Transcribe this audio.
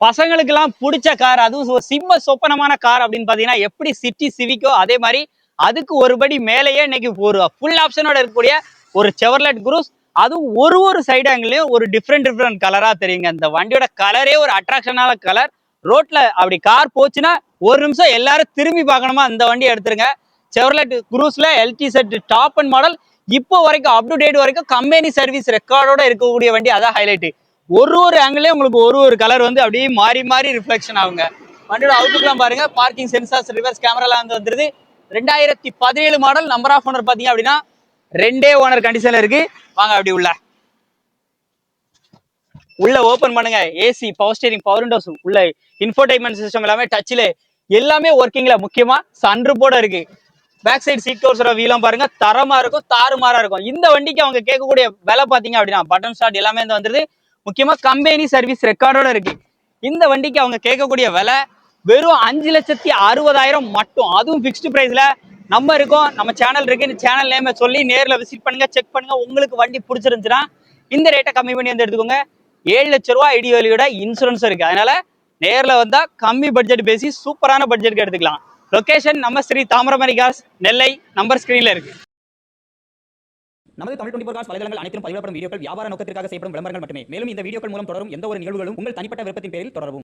பசங்களுக்கெல்லாம் பிடிச்ச கார், அதுவும் ஒரு சிம்ம சொப்பனமான கார் அப்படின்னு பாத்தீங்கன்னா எப்படி சிட்டி சிவிக்கோ அதே மாதிரி அதுக்கு ஒருபடி மேலேயே இன்னைக்கு ஒரு ஃபுல் ஆப்ஷனோட இருக்கக்கூடிய ஒரு செவர்லெட் குரூஸ். அதுவும் ஒரு சைடு ஆங்கிலையும் ஒரு டிஃப்ரெண்ட் கலரா தெரியுங்க. இந்த வண்டியோட கலரே ஒரு அட்ராக்ஷனான கலர். ரோட்ல அப்படி கார் போச்சுன்னா ஒரு நிமிஷம் எல்லாரும் திரும்பி பார்க்கணுமா அந்த வண்டியை எடுத்துருங்க. செவர்லெட் குரூஸ்ல LT set top end model இப்போ வரைக்கும் அப் டு டேட் வரைக்கும் கம்பெனி சர்வீஸ் ரெக்கார்டோட இருக்கக்கூடிய வண்டி. அதான் ஹைலைட். ஒரு ஆங்கிலையும் உங்களுக்கு ஒரு கலர் வந்து அப்படியே மாறி மாறி ரிஃப்ளெக்ஷன் ஆகுங்க. வண்டியோட அவுட்லுக்லாம் பாருங்க. பார்க்கிங் சென்சார்ஸ், ரிவர்ஸ் கேமராலாம் வந்து வந்துருது. 2017 மாடல். நம்பர் ஆஃப் ஓனர் பாத்தீங்க அப்படின்னா 2 ஓனர் கண்டிஷன்ல இருக்கு. வாங்க அப்படி உள்ள ஓபன் பண்ணுங்க. AC, power steering, power Windows, உள்ள இன்ஃபோடைன்மெண்ட் சிஸ்டம் எல்லாமே டச்ல எல்லாமே ஒர்க்கிங்ல. முக்கியமா சன்ரூஃபோட இருக்கு. பேக் சைடு சீட் கவர்ஸோட வீலாம் பாருங்க, தரமா இருக்கும், தாறுமாறா இருக்கும். இந்த வண்டிக்கு அவங்க கேட்கக்கூடிய விலை பாத்தீங்க அப்படின்னா பட்டன் ஸ்டார்ட் எல்லாமே வந்து வந்துருது. முக்கியமா கம்பெனி சர்வீஸ் ரெக்கார்டோட இருக்கு. இந்த வண்டிக்கு அவங்க கேட்கக்கூடிய விலை வெறும் 5,60,000 மட்டும். அதுவும் பிக்ஸ்டு பிரைஸ்ல நம்ம இருக்கோம். நம்ம சேனல் இருக்கு. இந்த சேனல் நேம் சொல்லி நேர்ல விசிட் பண்ணுங்க, செக் பண்ணுங்க. உங்களுக்கு வண்டி பிடிச்சிருந்துச்சுன்னா இந்த ரேட்டை கம்மி பண்ணி வந்து எடுத்துக்கோங்க. 7 லட்ச ரூபாய் ஐடி வேல்யூட இன்சூரன்ஸ் இருக்கு. அதனால நேர்ல வந்தா கம்மி பட்ஜெட் பேசி சூப்பரான பட்ஜெட்க்கு எடுத்துக்கலாம். லொகேஷன் நம்ம ஸ்ரீ தாமிரபரணி கார்ஸ், நெல்லை. நம்பர் ஸ்கிரீன்ல இருக்கு. நமது தமிழ் 24 கார்ஸ் வலைதளங்கள் அனைத்தும் பதிவிடப்படும் வீடியோக்கள் வியாபார நோக்கத்திற்காக செய்யப்படும் விளம்பரங்கள் மட்டுமே. மேலும் இந்த வீடியோக்கள் மூலம் தொடரும் எந்த ஒரு நிகழ்வுகளும் உங்கள் தனிப்பட்ட விருப்பத்தின் பேரில் தொடரவும்.